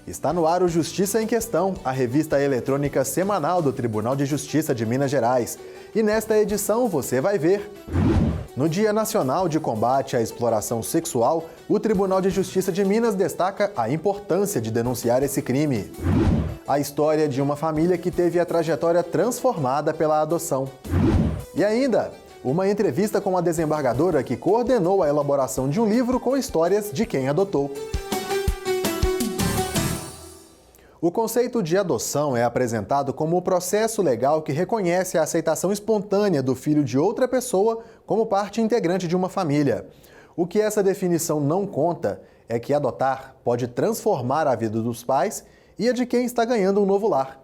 Está no ar o Justiça em Questão, a revista eletrônica semanal do Tribunal de Justiça de Minas Gerais. E nesta edição você vai ver. No Dia Nacional de Combate à Exploração Sexual, o Tribunal de Justiça de Minas destaca a importância de denunciar esse crime. A história de uma família que teve a trajetória transformada pela adoção. E ainda, uma entrevista com a desembargadora que coordenou a elaboração de um livro com histórias de quem adotou. O conceito de adoção é apresentado como o processo legal que reconhece a aceitação espontânea do filho de outra pessoa como parte integrante de uma família. O que essa definição não conta é que adotar pode transformar a vida dos pais e a de quem está ganhando um novo lar.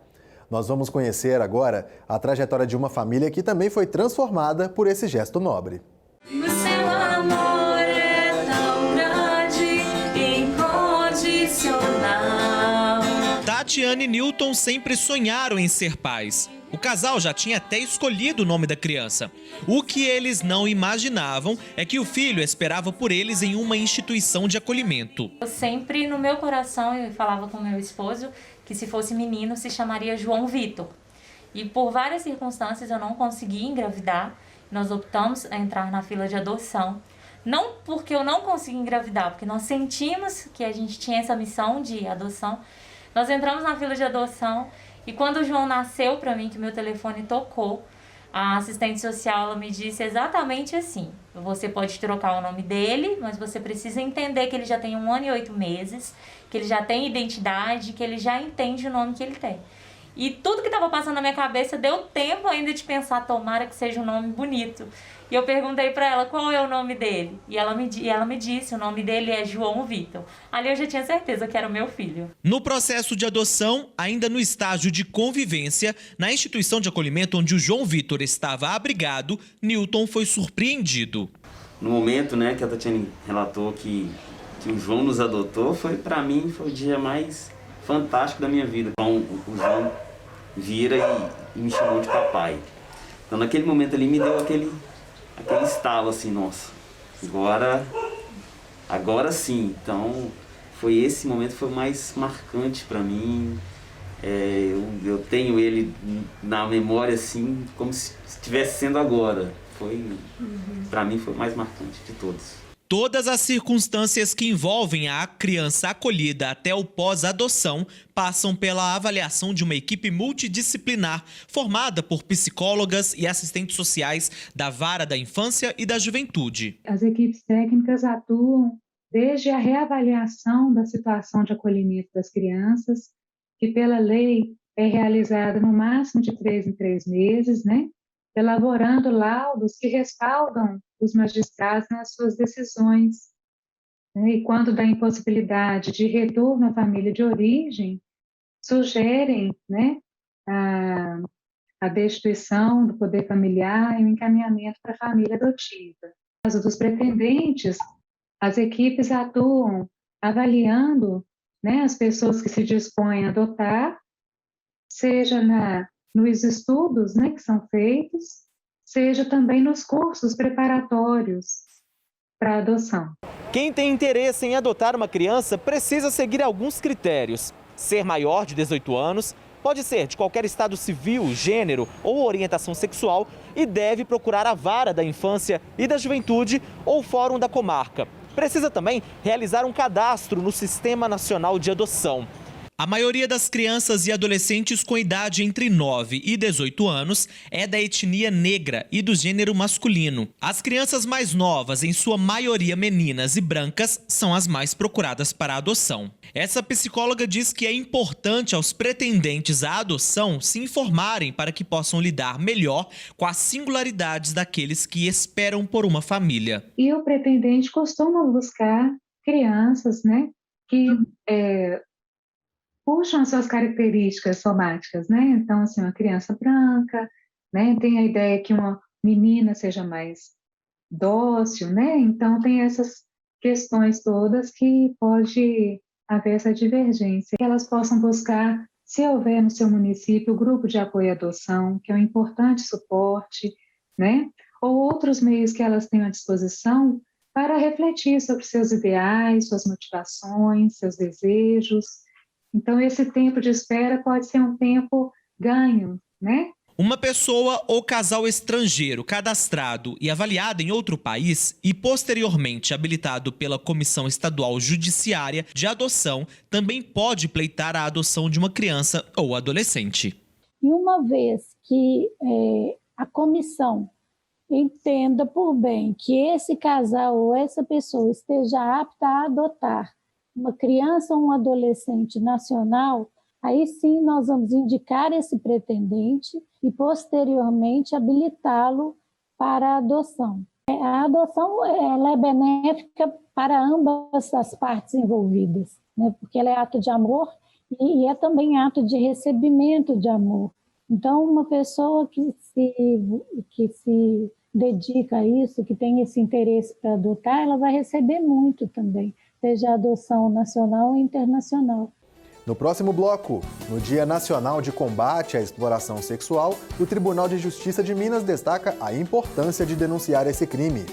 Nós vamos conhecer agora a trajetória de uma família que também foi transformada por esse gesto nobre. O seu amor é tão grande, incondicional. Tatiane e Newton sempre sonharam em ser pais. O casal já tinha até escolhido o nome da criança. O que eles não imaginavam é que o filho esperava por eles em uma instituição de acolhimento. Eu sempre, no meu coração, eu falava com meu esposo que se fosse menino se chamaria João Vitor. E por várias circunstâncias eu não consegui engravidar. Nós optamos a entrar na fila de adoção. Não porque eu não consegui engravidar, porque nós sentimos que a gente tinha essa missão de adoção. Nós entramos na fila de adoção e quando o João nasceu para mim, que meu telefone tocou, a assistente social ela me disse exatamente assim: você pode trocar o nome dele, mas você precisa entender que ele já tem 1 ano e 8 meses, que ele já tem identidade, que ele já entende o nome que ele tem. E tudo que estava passando na minha cabeça deu tempo ainda de pensar, tomara que seja um nome bonito. E eu perguntei para ela qual é o nome dele. E ela me disse, o nome dele é João Vitor. Ali eu já tinha certeza que era o meu filho. No processo de adoção, ainda no estágio de convivência, na instituição de acolhimento onde o João Vitor estava abrigado, Newton foi surpreendido. No momento, que a Tatiane relatou que o João nos adotou, para mim foi o dia mais fantástico da minha vida. Então, o João vira e me chamou de papai. Então naquele momento ali me deu aquele estalo assim, nossa, agora sim. Então esse momento foi o mais marcante para mim. Eu tenho ele na memória assim, como se estivesse sendo agora. Para mim foi o mais marcante de todos. Todas as circunstâncias que envolvem a criança acolhida até o pós-adoção passam pela avaliação de uma equipe multidisciplinar formada por psicólogas e assistentes sociais da Vara da Infância e da Juventude. As equipes técnicas atuam desde a reavaliação da situação de acolhimento das crianças, que pela lei é realizada no máximo de 3 em 3 meses, elaborando laudos que respaldam os magistrados nas suas decisões. E quando da impossibilidade de retorno à família de origem, sugerem a destituição do poder familiar e o encaminhamento para a família adotiva. No caso dos pretendentes, as equipes atuam avaliando as pessoas que se dispõem a adotar, seja nos estudos que são feitos, seja também nos cursos preparatórios para a adoção. Quem tem interesse em adotar uma criança precisa seguir alguns critérios. Ser maior de 18 anos, pode ser de qualquer estado civil, gênero ou orientação sexual e deve procurar a Vara da Infância e da Juventude ou Fórum da Comarca. Precisa também realizar um cadastro no Sistema Nacional de Adoção. A maioria das crianças e adolescentes com idade entre 9 e 18 anos é da etnia negra e do gênero masculino. As crianças mais novas, em sua maioria meninas e brancas, são as mais procuradas para a adoção. Essa psicóloga diz que é importante aos pretendentes à adoção se informarem para que possam lidar melhor com as singularidades daqueles que esperam por uma família. E o pretendente costuma buscar crianças, que puxam suas características somáticas, Então, assim, uma criança branca, tem a ideia que uma menina seja mais dócil, Então, tem essas questões todas que pode haver essa divergência. Que elas possam buscar, se houver no seu município, o grupo de apoio à adoção, que é um importante suporte, Ou outros meios que elas tenham à disposição para refletir sobre seus ideais, suas motivações, seus desejos, Então, esse tempo de espera pode ser um tempo ganho, né? Uma pessoa ou casal estrangeiro cadastrado e avaliado em outro país e posteriormente habilitado pela Comissão Estadual Judiciária de Adoção também pode pleitar a adoção de uma criança ou adolescente. E uma vez que a comissão entenda por bem que esse casal ou essa pessoa esteja apta a adotar uma criança ou um adolescente nacional, aí sim nós vamos indicar esse pretendente e posteriormente habilitá-lo para a adoção. A adoção ela é benéfica para ambas as partes envolvidas, né? Porque ela é ato de amor e é também ato de recebimento de amor. Então, uma pessoa que se dedica a isso, que tem esse interesse para adotar, ela vai receber muito também, seja adoção nacional ou internacional. No próximo bloco, no Dia Nacional de Combate à Exploração Sexual, o Tribunal de Justiça de Minas destaca a importância de denunciar esse crime.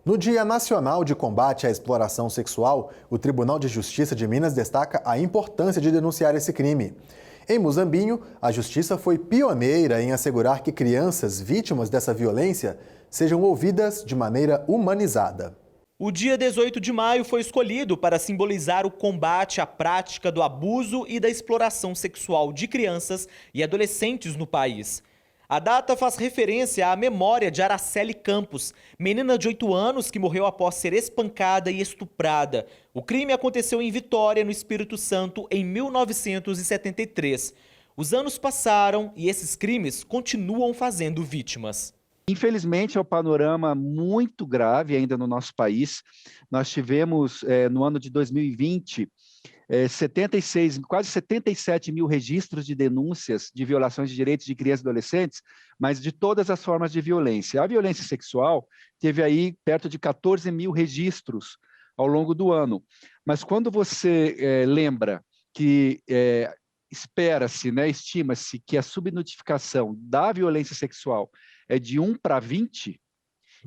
No Dia Nacional de Combate à Exploração Sexual, o Tribunal de Justiça de Minas destaca a importância de denunciar esse crime. Em Muzambinho, a Justiça foi pioneira em assegurar que crianças vítimas dessa violência sejam ouvidas de maneira humanizada. O dia 18 de maio foi escolhido para simbolizar o combate à prática do abuso e da exploração sexual de crianças e adolescentes no país. A data faz referência à memória de Araceli Campos, menina de 8 anos que morreu após ser espancada e estuprada. O crime aconteceu em Vitória, no Espírito Santo, em 1973. Os anos passaram e esses crimes continuam fazendo vítimas. Infelizmente, é um panorama muito grave ainda no nosso país. Nós tivemos, no ano de 2020, quase 77 mil registros de denúncias de violações de direitos de crianças e adolescentes, mas de todas as formas de violência. A violência sexual teve aí perto de 14 mil registros ao longo do ano. Mas quando você lembra que espera-se, né, estima-se que a subnotificação da violência sexual é de 1 para 20,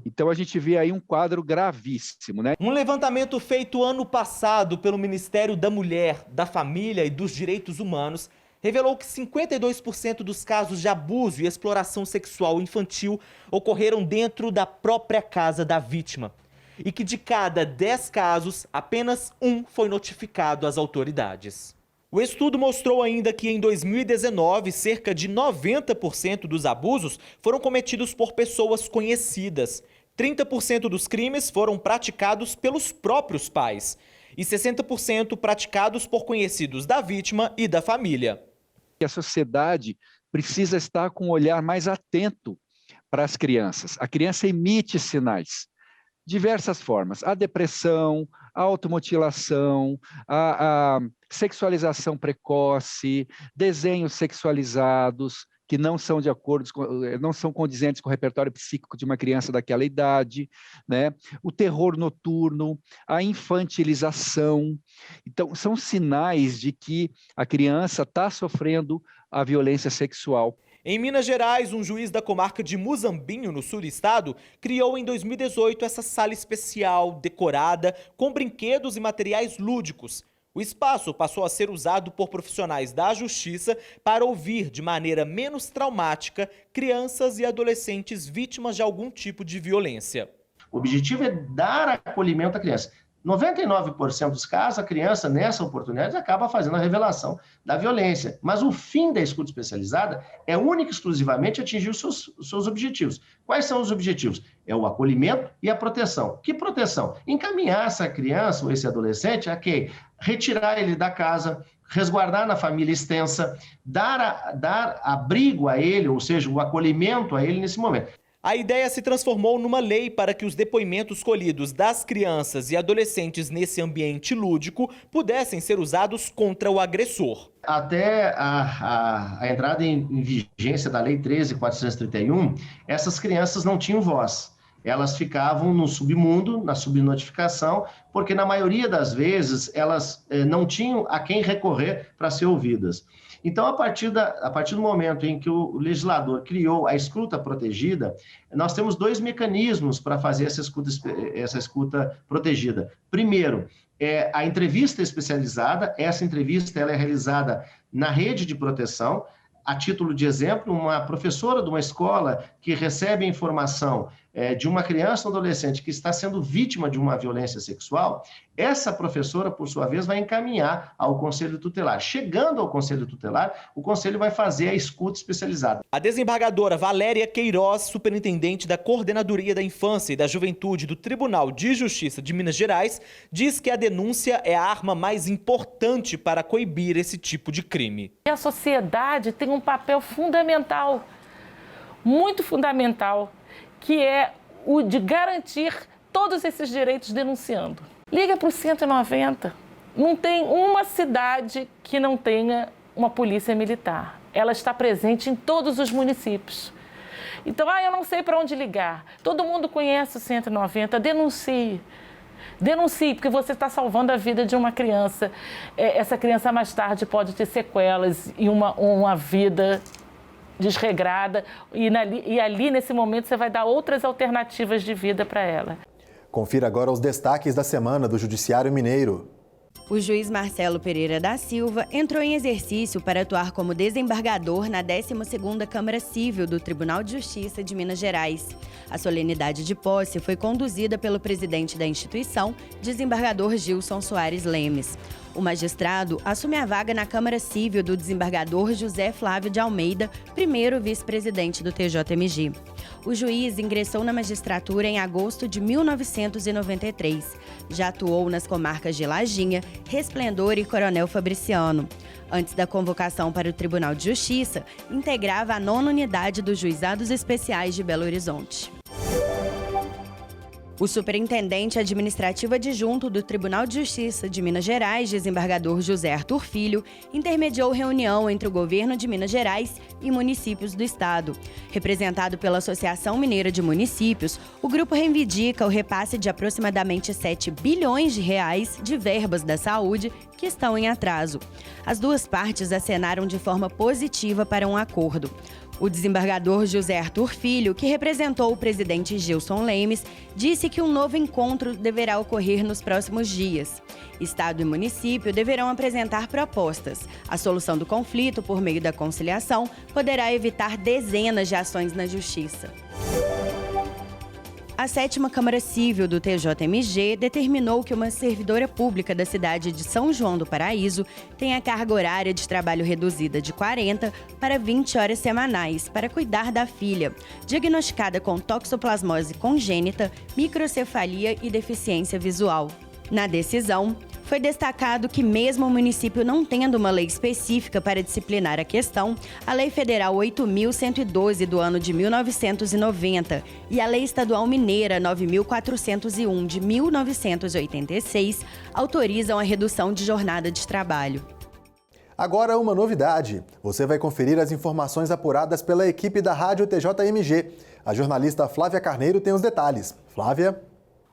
então a gente vê aí um quadro gravíssimo, né? Um levantamento feito ano passado pelo Ministério da Mulher, da Família e dos Direitos Humanos revelou que 52% dos casos de abuso e exploração sexual infantil ocorreram dentro da própria casa da vítima. E que de cada 10 casos, apenas 1 foi notificado às autoridades. O estudo mostrou ainda que em 2019, cerca de 90% dos abusos foram cometidos por pessoas conhecidas. 30% dos crimes foram praticados pelos próprios pais e 60% praticados por conhecidos da vítima e da família. A sociedade precisa estar com um olhar mais atento para as crianças. A criança emite sinais. Diversas formas, a depressão, a automutilação, a sexualização precoce, desenhos sexualizados que não são não são condizentes com o repertório psíquico de uma criança daquela idade, né? O terror noturno, a infantilização. Então, são sinais de que a criança está sofrendo a violência sexual. Em Minas Gerais, um juiz da comarca de Muzambinho, no sul do estado, criou em 2018 essa sala especial, decorada, com brinquedos e materiais lúdicos. O espaço passou a ser usado por profissionais da justiça para ouvir de maneira menos traumática crianças e adolescentes vítimas de algum tipo de violência. O objetivo é dar acolhimento à criança. 99% dos casos, a criança, nessa oportunidade, acaba fazendo a revelação da violência. Mas o fim da escuta especializada é único e exclusivamente atingir os seus objetivos. Quais são os objetivos? É o acolhimento e a proteção. Que proteção? Encaminhar essa criança ou esse adolescente a quê? Retirar ele da casa, resguardar na família extensa, dar abrigo a ele, ou seja, o acolhimento a ele nesse momento. A ideia se transformou numa lei para que os depoimentos colhidos das crianças e adolescentes nesse ambiente lúdico pudessem ser usados contra o agressor. Até a entrada em vigência da Lei 13.431, essas crianças não tinham voz. elas ficavam no submundo, na subnotificação, porque na maioria das vezes elas não tinham a quem recorrer para ser ouvidas. Então, a partir do momento em que o legislador criou a escuta protegida, nós temos 2 mecanismos para fazer essa escuta protegida. Primeiro, a entrevista especializada. Essa entrevista ela é realizada na rede de proteção. A título de exemplo, uma professora de uma escola que recebe a informação de uma criança ou adolescente que está sendo vítima de uma violência sexual, essa professora, por sua vez, vai encaminhar ao Conselho Tutelar. Chegando ao Conselho Tutelar, o Conselho vai fazer a escuta especializada. A desembargadora Valéria Queiroz, superintendente da Coordenadoria da Infância e da Juventude do Tribunal de Justiça de Minas Gerais, diz que a denúncia é a arma mais importante para coibir esse tipo de crime. A sociedade tem um papel fundamental, muito fundamental, que é o de garantir todos esses direitos denunciando. Liga para o 190. Não tem uma cidade que não tenha uma polícia militar. Ela está presente em todos os municípios. Então, eu não sei para onde ligar. Todo mundo conhece o 190, denuncie. Denuncie, porque você está salvando a vida de uma criança. Essa criança mais tarde pode ter sequelas e uma vida desregrada, e ali, nesse momento, você vai dar outras alternativas de vida para ela. Confira agora os destaques da semana do Judiciário Mineiro. O juiz Marcelo Pereira da Silva entrou em exercício para atuar como desembargador na 12ª Câmara Civil do Tribunal de Justiça de Minas Gerais. A solenidade de posse foi conduzida pelo presidente da instituição, desembargador Gilson Soares Lemes. O magistrado assume a vaga na Câmara Civil do desembargador José Flávio de Almeida, primeiro vice-presidente do TJMG. O juiz ingressou na magistratura em agosto de 1993. Já atuou nas comarcas de Lajinha, Resplendor e Coronel Fabriciano. Antes da convocação para o Tribunal de Justiça, integrava a 9ª Unidade dos Juizados Especiais de Belo Horizonte. O superintendente administrativo adjunto do Tribunal de Justiça de Minas Gerais, desembargador José Arthur Filho, intermediou reunião entre o governo de Minas Gerais e municípios do estado. Representado pela Associação Mineira de Municípios, o grupo reivindica o repasse de aproximadamente 7 bilhões de reais de verbas da saúde que estão em atraso. As duas partes acenaram de forma positiva para um acordo. O desembargador José Arthur Filho, que representou o presidente Gilson Lemes, disse que um novo encontro deverá ocorrer nos próximos dias. Estado e município deverão apresentar propostas. A solução do conflito por meio da conciliação poderá evitar dezenas de ações na Justiça. A 7ª Câmara Civil do TJMG determinou que uma servidora pública da cidade de São João do Paraíso tenha carga horária de trabalho reduzida de 40 para 20 horas semanais para cuidar da filha, diagnosticada com toxoplasmose congênita, microcefalia e deficiência visual. Na decisão, foi destacado que mesmo o município não tendo uma lei específica para disciplinar a questão, a Lei Federal 8.112 do ano de 1990 e a Lei Estadual Mineira 9.401 de 1986 autorizam a redução de jornada de trabalho. Agora uma novidade. Você vai conferir as informações apuradas pela equipe da Rádio TJMG. A jornalista Flávia Carneiro tem os detalhes. Flávia?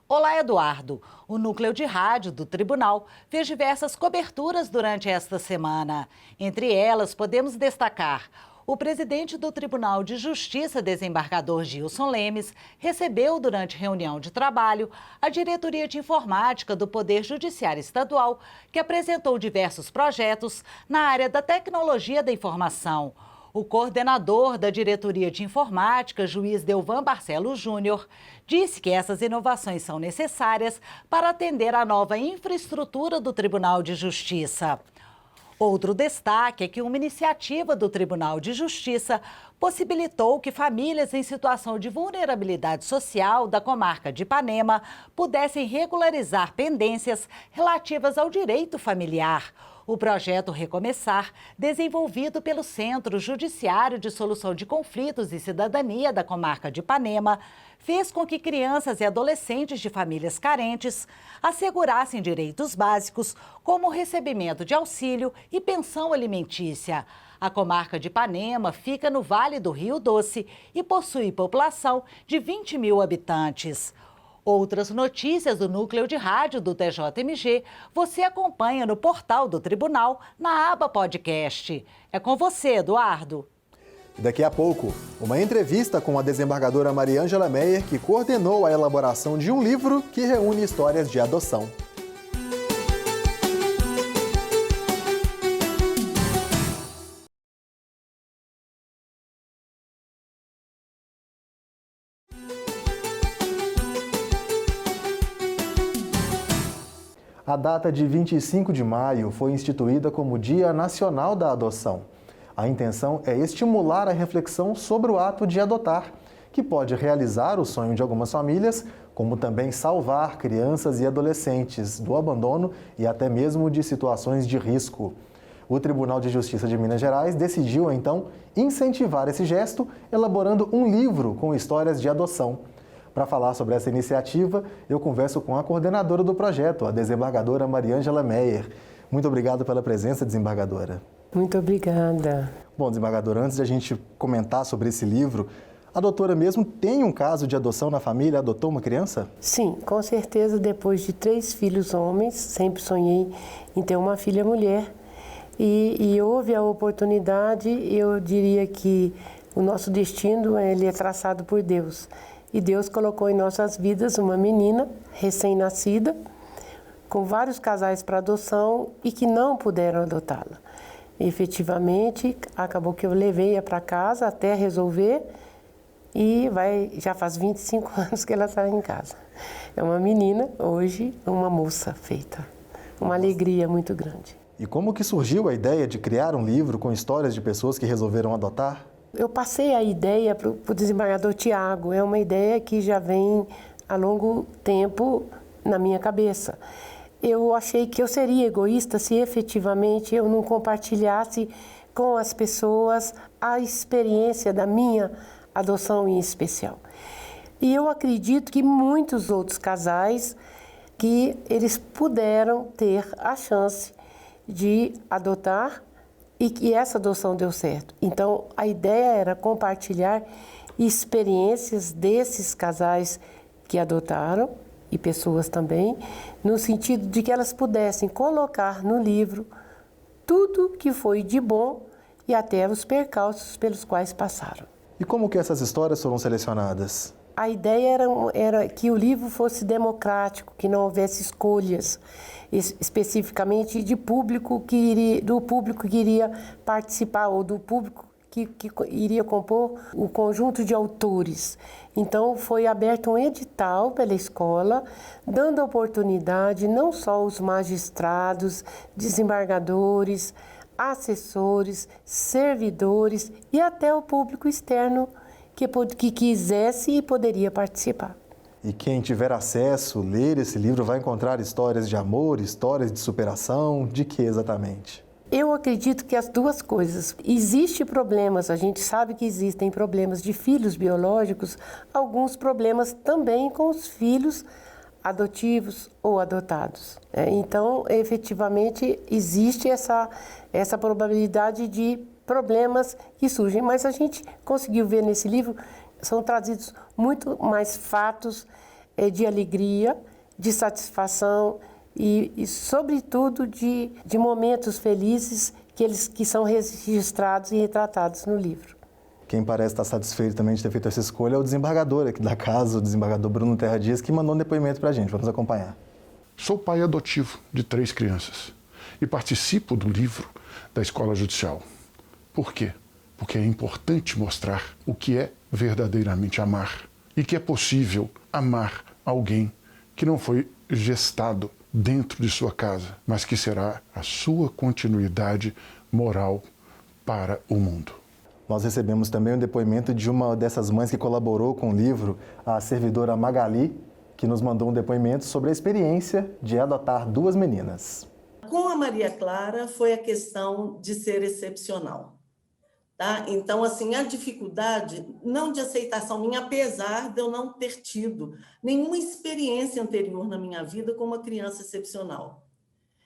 Olá, Eduardo. O núcleo de rádio do tribunal fez diversas coberturas durante esta semana. Entre elas, podemos destacar: o presidente do Tribunal de Justiça, desembargador Gilson Lemes, recebeu durante reunião de trabalho a diretoria de informática do Poder Judiciário Estadual, que apresentou diversos projetos na área da tecnologia da informação. O coordenador da Diretoria de Informática, juiz Delvan Barcelos Júnior, disse que essas inovações são necessárias para atender à nova infraestrutura do Tribunal de Justiça. Outro destaque é que uma iniciativa do Tribunal de Justiça possibilitou que famílias em situação de vulnerabilidade social da comarca de Ipanema pudessem regularizar pendências relativas ao direito familiar. O projeto Recomeçar, desenvolvido pelo Centro Judiciário de Solução de Conflitos e Cidadania da Comarca de Ipanema, fez com que crianças e adolescentes de famílias carentes assegurassem direitos básicos, como o recebimento de auxílio e pensão alimentícia. A comarca de Ipanema fica no Vale do Rio Doce e possui população de 20 mil habitantes. Outras notícias do núcleo de rádio do TJMG você acompanha no portal do Tribunal, na aba podcast. É com você, Eduardo. Daqui a pouco, uma entrevista com a desembargadora Mariângela Meyer, que coordenou a elaboração de um livro que reúne histórias de adoção. A data de 25 de maio foi instituída como Dia Nacional da Adoção. A intenção é estimular a reflexão sobre o ato de adotar, que pode realizar o sonho de algumas famílias, como também salvar crianças e adolescentes do abandono e até mesmo de situações de risco. O Tribunal de Justiça de Minas Gerais decidiu, então, incentivar esse gesto, elaborando um livro com histórias de adoção. Para falar sobre essa iniciativa, eu converso com a coordenadora do projeto, a desembargadora Mariângela Meyer. Muito obrigado pela presença, desembargadora. Muito obrigada. Bom, desembargadora, antes de a gente comentar sobre esse livro, a doutora mesmo tem um caso de adoção na família? Adotou uma criança? Sim, com certeza. Depois de 3 filhos homens, sempre sonhei em ter uma filha mulher. E houve a oportunidade, eu diria que o nosso destino ele é traçado por Deus. E Deus colocou em nossas vidas uma menina recém-nascida, com vários casais para adoção e que não puderam adotá-la. Efetivamente, acabou que eu levei-a para casa até resolver e já faz 25 anos que ela está em casa. É uma menina, hoje, uma moça feita. Uma alegria muito grande. E como que surgiu a ideia de criar um livro com histórias de pessoas que resolveram adotar? Eu passei a ideia para o desembargador Tiago. É uma ideia que já vem há longo tempo na minha cabeça. Eu achei que eu seria egoísta se efetivamente eu não compartilhasse com as pessoas a experiência da minha adoção em especial. E eu acredito que muitos outros casais que eles puderam ter a chance de adotar e que essa adoção deu certo. Então, a ideia era compartilhar experiências desses casais que adotaram, e pessoas também, no sentido de que elas pudessem colocar no livro tudo que foi de bom e até os percalços pelos quais passaram. E como que essas histórias foram selecionadas? A ideia era que o livro fosse democrático, que não houvesse escolhas, especificamente do público que iria participar ou do público que iria compor o conjunto de autores. Então, foi aberto um edital pela escola, dando oportunidade não só aos magistrados, desembargadores, assessores, servidores e até o público externo que quisesse e poderia participar. E quem tiver acesso, ler esse livro, vai encontrar histórias de amor, histórias de superação, de que exatamente? Eu acredito que as duas coisas. Existem problemas, a gente sabe que existem problemas de filhos biológicos, alguns problemas também com os filhos adotivos ou adotados. Então, efetivamente, existe essa probabilidade de problemas que surgem, mas a gente conseguiu ver nesse livro, são trazidos muito mais fatos de alegria, de satisfação e sobretudo, de momentos felizes que são registrados e retratados no livro. Quem parece estar satisfeito também de ter feito essa escolha é o desembargador aqui da casa, o desembargador Bruno Terra Dias, que mandou um depoimento para a gente. Vamos acompanhar. Sou pai adotivo de 3 crianças e participo do livro da Escola Judicial. Por quê? Porque é importante mostrar o que é verdadeiramente amar e que é possível amar alguém que não foi gestado dentro de sua casa, mas que será a sua continuidade moral para o mundo. Nós recebemos também um depoimento de uma dessas mães que colaborou com o livro, a servidora Magali, que nos mandou um depoimento sobre a experiência de adotar 2 meninas. Com a Maria Clara foi a questão de ser excepcional. Tá? Então, assim, a dificuldade, não de aceitação minha, apesar de eu não ter tido nenhuma experiência anterior na minha vida com uma criança excepcional.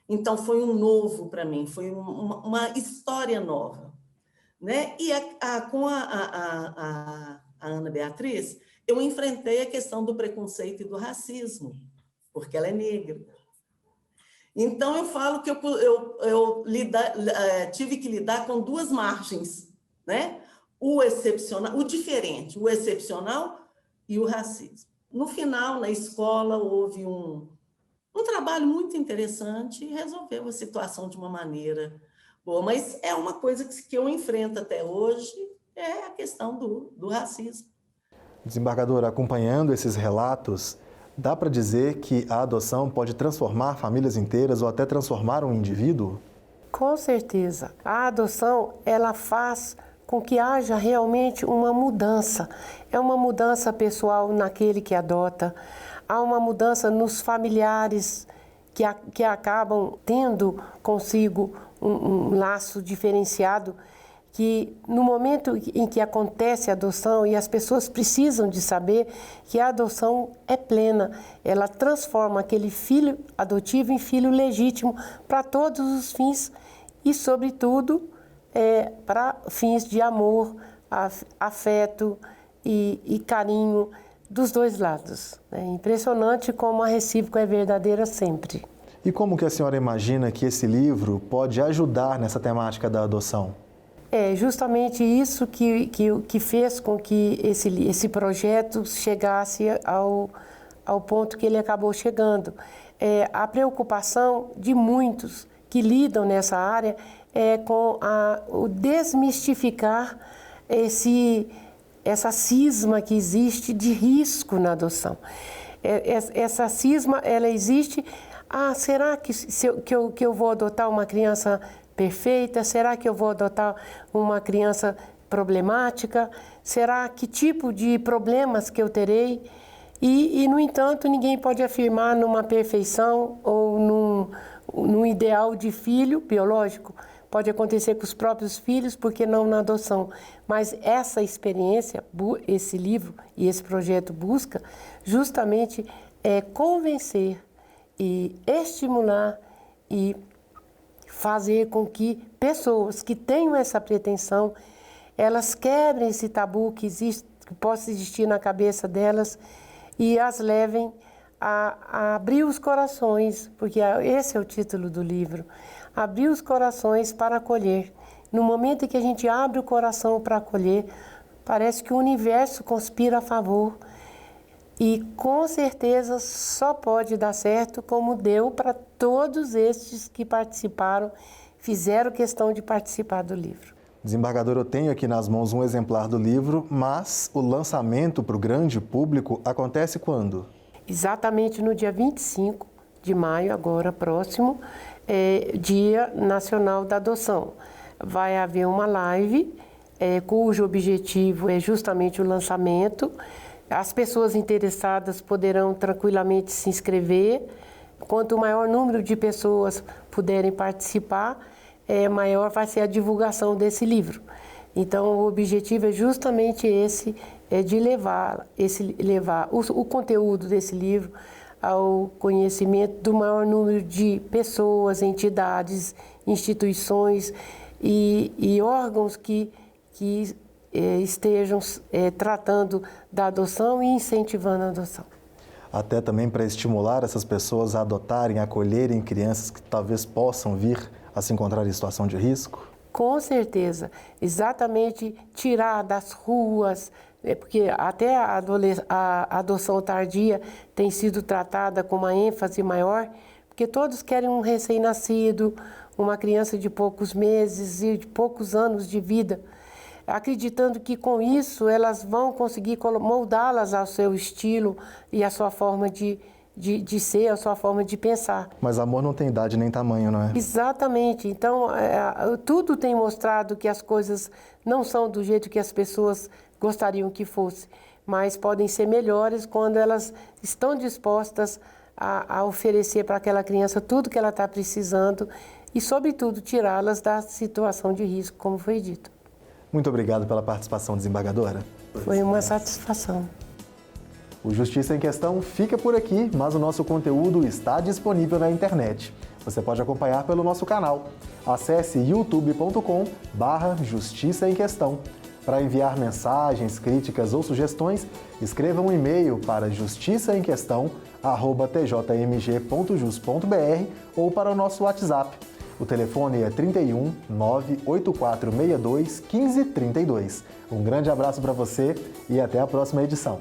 Então, foi um novo para mim, foi uma história nova. Né? E com a Ana Beatriz, eu enfrentei a questão do preconceito e do racismo, porque ela é negra. Então, eu falo que eu tive que lidar com duas margens, né? O excepcional, o diferente, o excepcional e o racismo. No final, na escola, houve um trabalho muito interessante e resolveu a situação de uma maneira boa. Mas é uma coisa que eu enfrento até hoje, é a questão do racismo. Desembargadora, acompanhando esses relatos, dá para dizer que a adoção pode transformar famílias inteiras ou até transformar um indivíduo? Com certeza. A adoção, ela faz com que haja realmente uma mudança. É uma mudança pessoal naquele que adota, há uma mudança nos familiares que acabam tendo consigo um laço diferenciado, que no momento em que acontece a adoção, e as pessoas precisam de saber que a adoção é plena, ela transforma aquele filho adotivo em filho legítimo para todos os fins e, sobretudo, para fins de amor, afeto e carinho dos dois lados. É impressionante como a recíproca é verdadeira sempre. E como que a senhora imagina que esse livro pode ajudar nessa temática da adoção? É justamente isso que fez com que esse projeto chegasse ao ponto que ele acabou chegando. A preocupação de muitos que lidam nessa área é com o desmistificar essa cisma que existe de risco na adoção. Essa cisma, ela existe. Será que eu vou adotar uma criança perfeita? Será que eu vou adotar uma criança problemática? Será que tipo de problemas que eu terei? E no entanto, ninguém pode afirmar numa perfeição ou num ideal de filho biológico. Pode acontecer com os próprios filhos, porque não na adoção. Mas essa experiência, esse livro e esse projeto busca justamente convencer e estimular e fazer com que pessoas que tenham essa pretensão, elas quebrem esse tabu que possa existir na cabeça delas e as levem a abrir os corações, porque esse é o título do livro, abrir os corações para acolher. No momento em que a gente abre o coração para acolher, parece que o universo conspira a favor. E com certeza só pode dar certo como deu para todos estes que participaram, fizeram questão de participar do livro. Desembargador, eu tenho aqui nas mãos um exemplar do livro, mas o lançamento para o grande público acontece quando? Exatamente no dia 25 de maio, agora próximo, Dia Nacional da Adoção. Vai haver uma live cujo objetivo é justamente o lançamento. As pessoas interessadas poderão tranquilamente se inscrever. Quanto maior número de pessoas puderem participar, maior vai ser a divulgação desse livro. Então, o objetivo é justamente esse, de levar o conteúdo desse livro ao conhecimento do maior número de pessoas, entidades, instituições e órgãos que estejam tratando da adoção e incentivando a adoção. Até também para estimular essas pessoas a adotarem, a acolherem crianças que talvez possam vir a se encontrar em situação de risco? Com certeza, exatamente tirar das ruas, porque até a adoção tardia tem sido tratada com uma ênfase maior, porque todos querem um recém-nascido, uma criança de poucos meses e de poucos anos de vida, acreditando que com isso elas vão conseguir moldá-las ao seu estilo e à sua forma de ser, a sua forma de pensar. Mas amor não tem idade nem tamanho, não é? Exatamente. Então, tudo tem mostrado que as coisas não são do jeito que as pessoas gostariam que fosse, mas podem ser melhores quando elas estão dispostas a oferecer para aquela criança tudo que ela está precisando e, sobretudo, tirá-las da situação de risco, como foi dito. Muito obrigado pela participação, desembargadora. Foi uma satisfação. O Justiça em Questão fica por aqui, mas o nosso conteúdo está disponível na internet. Você pode acompanhar pelo nosso canal. Acesse youtube.com/Justiça em Questão. Para enviar mensagens, críticas ou sugestões, escreva um e-mail para justiçaemquestão@tjmg.jus.br ou para o nosso WhatsApp. O telefone é 31 98462 1532. Um grande abraço para você e até a próxima edição.